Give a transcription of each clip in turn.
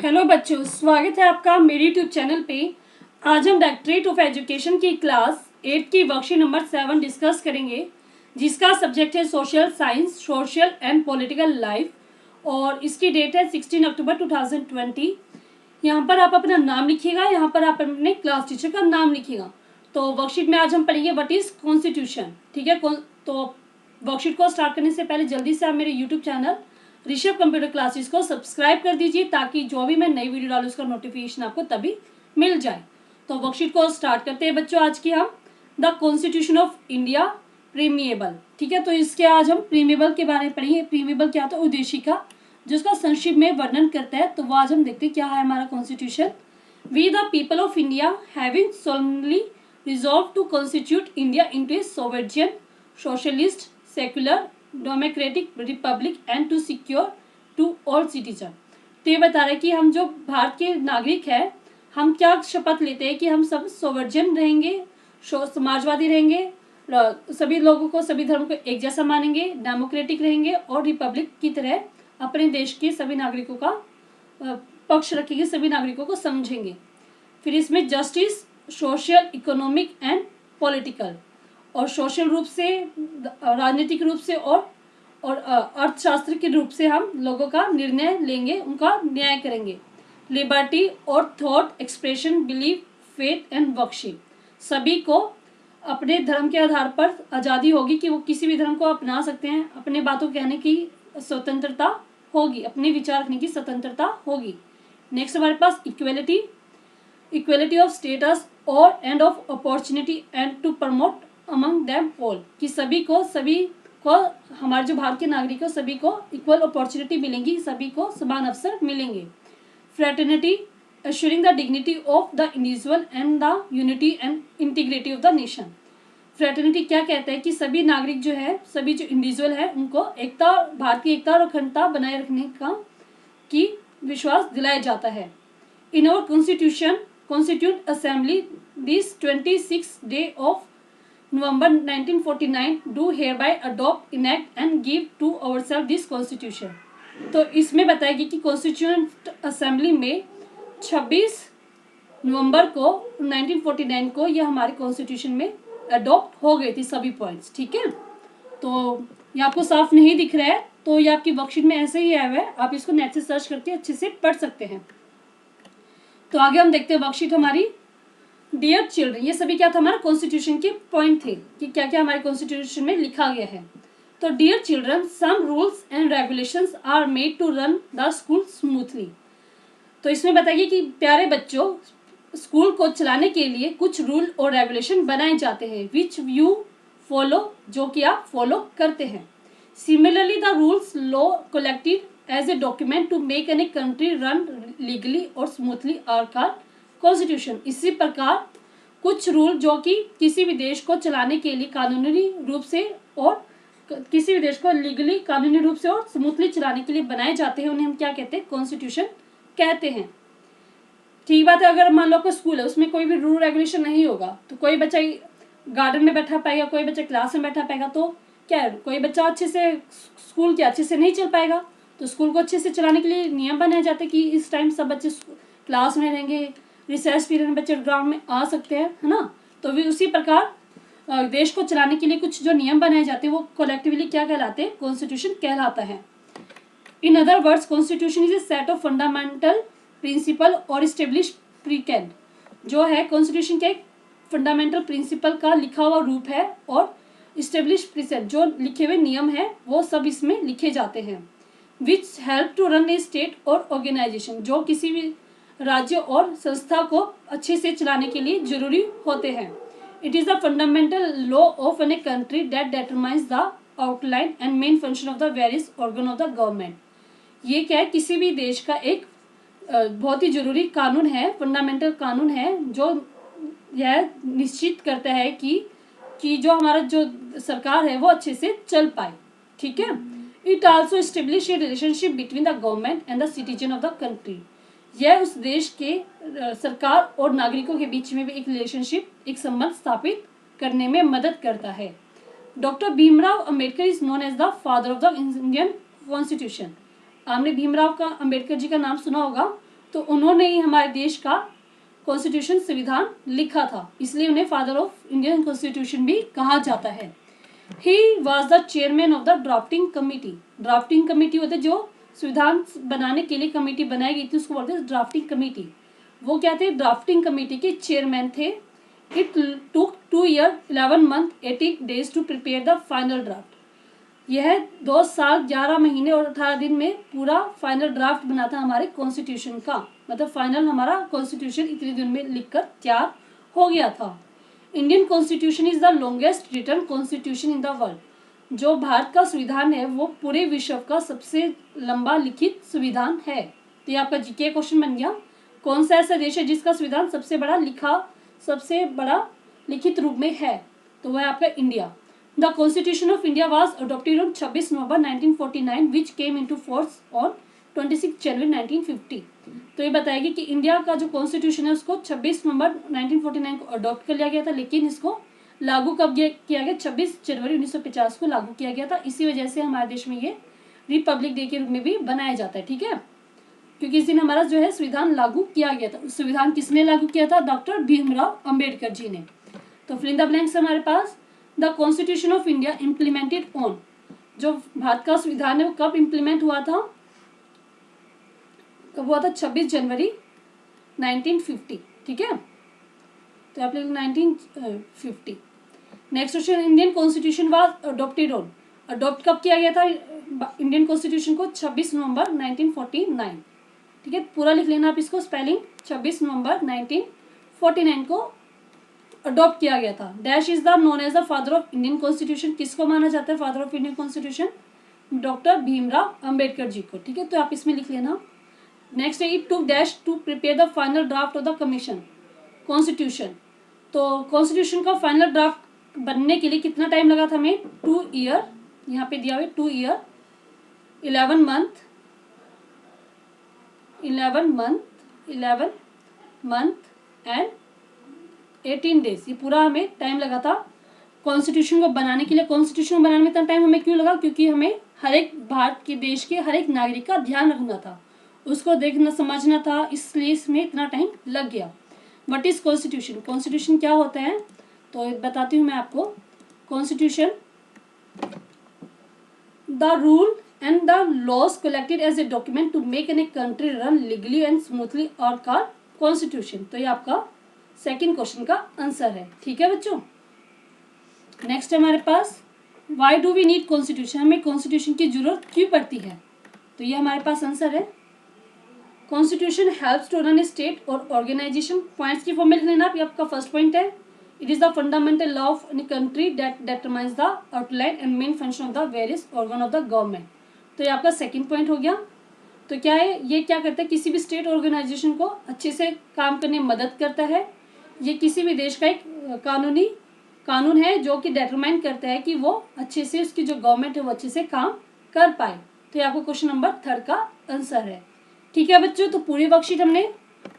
Hello बच्चों, स्वागत है आपका मेरे यूट्यूब चैनल पे। आज हम डायरेक्टरेट ऑफ एजुकेशन की क्लास 8 की वर्कशीट नंबर 7 डिस्कस करेंगे, जिसका सब्जेक्ट है social science, social and political life और इसकी डेट है 16 अक्टूबर 2020। यहाँ पर आप अपना नाम लिखिएगा, यहाँ पर आप अपने क्लास टीचर का नाम लिखिएगा। तो वर्कशीट में आज हम पढ़ेंगे व्हाट इज़ कॉन्स्टिट्यूशन। ठीक है, तो वर्कशीट को स्टार्ट करने से पहले जल्दी से आप मेरे YouTube channel Rishabh computer classes को सब्सक्राइब कर दीजिए, ताकि जो भी मैं नई वीडियो डालूँ उसका नोटिफिकेशन आपको तभी मिल जाए। तो वर्कशीट को स्टार्ट करते हैं बच्चों। आज की हम द कॉन्स्टिट्यूशन ऑफ इंडिया प्रीमिएबल। ठीक है, तो इसके आज हम प्रीमिएबल के बारे में पढ़ेंगे। प्रीमिएबल क्या होता है? उद्देशिका, जिसका संक्षिप्त में वर्णन करता है। तो वो आज हम देखते हैं क्या है हमारा constitution. We the people of India having solemnly resolve to constitute India into a sovereign, socialist, secular, democratic republic and to secure to all citizen. तो ये बता रहा है कि हम जो भारत के नागरिक हैं, हम क्या शपथ लेते हैं कि हम सब सोवर्जन रहेंगे, समाजवादी रहेंगे, सभी लोगों को, सभी धर्म को एक जैसा मानेंगे, डेमोक्रेटिक रहेंगे और रिपब्लिक की तरह अपने देश के सभी नागरिकों का पक्ष रखेंगे, सभी नागरिकों को समझेंगे। फिर इसमें justice, social, economic and political, और सोशल रूप से, राजनीतिक रूप से और अर्थशास्त्र के रूप से हम लोगों का निर्णय लेंगे, उनका न्याय करेंगे। लिबर्टी और thought expression, belief, faith and worship, सभी को अपने धर्म के आधार पर आज़ादी होगी कि वो किसी भी धर्म को अपना सकते हैं। अपने बातों कहने की स्वतंत्रता होगी, अपने विचार रखने की स्वतंत्रता होगी। नेक्स्ट हमारे पास इक्वेलिटी, इक्वेलिटी ऑफ स्टेटस और and of opportunity and to promote among them all, कि सभी को हमारे जो भारत के नागरिक हो सभी को इक्वल अपॉर्चुनिटी मिलेंगी, सभी को समान अवसर मिलेंगे। Fraternity, assuring the dignity of the individual and the unity and integrity of the nation. Fraternity क्या कहता है कि सभी नागरिक जो है, सभी जो इंडिविजुअल है, उनको एकता, भारत की एकता और अखंडता बनाए रखने का की विश्वास दिलाया जाता है। In our constitution, constitute assembly this 26 day of November 1949 do hereby adopt, enact and give to ourselves this constitution। तो इसमें बताएगी कि कॉन्स्टिट्यूंट असेंबली में 26 नवंबर को 1949 को यह हमारे कॉन्स्टिट्यूशन में अडॉप्ट हो गई थी सभी पॉइंट्स। ठीक है, तो ये आपको साफ नहीं दिख रहा है, तो ये आपकी वर्कशीट में ऐसे ही आया हुआ है, आप इसको नेट से सर्च करके अच्छे से पढ़ सकते हैं। तो आगे हम देखते हैं वर्कशीट हमारी। डियर चिल्ड्रन, ये सभी क्या था? हमारा कॉन्स्टिट्यूशन के पॉइंट थे कि क्या क्या हमारे कॉन्स्टिट्यूशन में लिखा गया है। तो dear children, some rules and regulations are made to run the school smoothly. तो इसमें बताइए कि प्यारे बच्चों, स्कूल को चलाने के लिए कुछ रूल और रेगुलेशन बनाए जाते हैं, विच यू फॉलो, जो कि आप फॉलो करते हैं। Similarly the rules law collected as a document to make an a country run legally और स्मूथली आर कॉल्ड कॉन्स्टिट्यूशन। इसी प्रकार कुछ रूल जो कि किसी भी देश को चलाने के लिए कानूनी रूप से और किसी भी देश को लीगली, कानूनी रूप से और स्मूथली चलाने के लिए बनाए जाते हैं, उन्हें हम क्या कहते हैं? कॉन्स्टिट्यूशन कहते हैं। ठीक बात है, अगर मान लो कोई स्कूल है, उसमें कोई भी रूल रेगुलेशन नहीं होगा तो कोई बच्चा गार्डन में बैठा पाएगा, कोई बच्चा क्लास में बैठा पाएगा, तो क्या है, कोई बच्चा अच्छे से स्कूल के अच्छे से नहीं चल पाएगा। तो स्कूल को अच्छे से चलाने के लिए नियम बनाए जाते हैं कि इस टाइम सब बच्चे क्लास में रहेंगे, रिसेस पीरियड में बच्चे ग्राउंड में आ सकते हैं, है ना। तो भी उसी प्रकार देश को चलाने के लिए कुछ जो नियम बनाए जाते हैं वो कलेक्टिवली क्या कहलाते हैं? कॉन्स्टिट्यूशन कहलाता है। In other words, constitution is a set of fundamental principle और इस्टेब्लिश प्रीकेंड। जो है कॉन्स्टिट्यूशन के फंडामेंटल प्रिंसिपल का लिखा हुआ रूप है, और इस्टेब्लिश प्रीसेंट जो लिखे हुए नियम है वो सब इसमें लिखे जाते हैं। Which help to run a state और ऑर्गेनाइजेशन, जो किसी भी राज्य और संस्था को अच्छे से चलाने के लिए जरूरी होते हैं। It is the fundamental law of an a country that determines the outline and main function of the various organ of the government. ये क्या है? किसी भी देश का एक बहुत ही जरूरी कानून है, फंडामेंटल कानून है, जो यह निश्चित करता है कि जो हमारा जो सरकार है वो अच्छे से चल पाए। ठीक है, it also establish A relationship between the government and the citizen of the country. यह उस देश के सरकार और नागरिकों के बीच में भी एक रिलेशनशिप, एक संबंध स्थापित करने में मदद करता है। Doctor Bhimrao Ambedkar is known as the father of the Indian constitution. आपने भीमराव का अंबेडकर जी का नाम सुना होगा, तो उन्होंने ही हमारे देश का कॉन्स्टिट्यूशन संविधान लिखा था, इसलिए उन्हें फादर ऑफ इंडियन कॉन्स्टिट्यूशन भी कहा जाता है। He was the chairman of the drafting committee. Drafting committee होते जो संविधान बनाने के लिए कमेटी बनाई गई थी उसको बोलते हैं ड्राफ्टिंग कमेटी। वो क्या थे? ड्राफ्टिंग कमेटी के चेयरमैन थे। It took 2 years 11 months 80 days to prepare the final draft. यह 2 साल 11 महीने और 18 दिन में पूरा फाइनल ड्राफ्ट बना था हमारे कॉन्स्टिट्यूशन का, मतलब फाइनल हमारा कॉन्स्टिट्यूशन इतने दिन में लिखकर तैयार हो गया था। Indian constitution is the longest written constitution in the world. जो भारत का संविधान है वो पूरे विश्व का सबसे लंबा लिखित संविधान है। तो ये आपका जीके क्वेश्चन बन गया। कौन सा ऐसा देश है जिसका संविधान सबसे बड़ा लिखित रूप में है? तो वह आपका India. The constitution of India was adopted on 26 November 1949 which came into force on 26 जनवरी 1950। तो ये बताएगी कि इंडिया का जो कॉन्स्टिट्यूशन है उसको 26 नवंबर 1949 को अडॉप्ट कर लिया गया था, लेकिन इसको लागू कब किया गया? 26 जनवरी 1950 को लागू किया गया था। इसी वजह से हमारे देश में ये रिपब्लिक डे के रूप में भी बनाया जाता है, ठीक है, क्योंकि इस दिन हमारा जो है संविधान लागू किया गया था। संविधान किसने लागू किया था? डॉक्टर भीमराव अंबेडकर जी ने। तो फिल इन द ब्लैंक्स हमारे पास the constitution of India implemented on. जो भारत का संविधान है वो कब इम्प्लीमेंट हुआ था? कब हुआ था? 26 जनवरी 1950, ठीक है। तो आप लिख 1950। Next question, Indian constitution was adopted on. Adopt कब किया गया था इंडियन कॉन्स्टिट्यूशन को? 26 नवंबर 1949, ठीक है। पूरा लिख लेना आप इसको, स्पेलिंग 26 नवंबर 1949 को अडॉप्ट किया गया था। Dash is the known as the father of Indian constitution. किसको माना जाता है father of Indian constitution? Doctor Bhimrao Ambedkar ji को, ठीक है। तो आप इसमें लिख लेना। नेक्स्ट है it took dash to prepare the final draft of the commission constitution. तो कॉन्स्टिट्यूशन का फाइनल ड्राफ्ट बनने के लिए कितना टाइम लगा था हमें? 2 year, यहाँ पे दिया हुआ 2 year 11 month एंड 18 days। ये पूरा हमें टाइम लगा था कॉन्स्टिट्यूशन को बनाने के लिए। कॉन्स्टिट्यूशन को बनाने में इतना टाइम हमें क्यों लगा? क्योंकि हमें हर एक भारत के देश के हर एक नागरिक का ध्यान रखना था, उसको देखना समझना था, इसलिए इसमें इतना टाइम लग गया। What is constitution? कॉन्स्टिट्यूशन क्या होता है? तो बताती हूँ मैं आपको। Constitution the rule and the laws collected as a document to make an a country run legally and smoothly और कॉल्ड कॉन्स्टिट्यूशन। तो ये आपका सेकंड क्वेश्चन का आंसर है, ठीक है बच्चों। नेक्स्ट हमारे पास why do we need constitution. हमें कॉन्स्टिट्यूशन की जरूरत क्यों पड़ती है? तो ये हमारे पास आंसर है। Constitution helps to run a state और ऑर्गेनाइजेशन। पॉइंट्स की फॉर्म में लिख लेना आप। ये आपका फर्स्ट पॉइंट है। It is the fundamental law of any country that determines the outline and main function of the various organ of the government. तो ये आपका सेकंड पॉइंट हो गया। तो क्या है? ये क्या करता है? किसी भी स्टेट ऑर्गेनाइजेशन को अच्छे से काम करने में मदद करता है। ये किसी भी देश का एक कानून है जो कि डिटरमाइन करता है कि वो अच्छे से, उसकी जो गवर्नमेंट है वो अच्छे से काम कर पाए। तो ये आपको क्वेश्चन नंबर 3 का आंसर है, ठीक है बच्चों। तो पूरी वर्कशीट हमने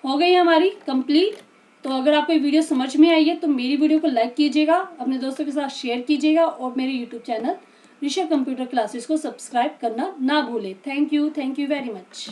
हो गई हमारी कंप्लीट। तो अगर आपको ये वीडियो समझ में आई है तो मेरी वीडियो को लाइक कीजिएगा, अपने दोस्तों के साथ शेयर कीजिएगा और मेरे YouTube channel Rishabh computer classes को सब्सक्राइब करना ना भूलें। Thank you very much.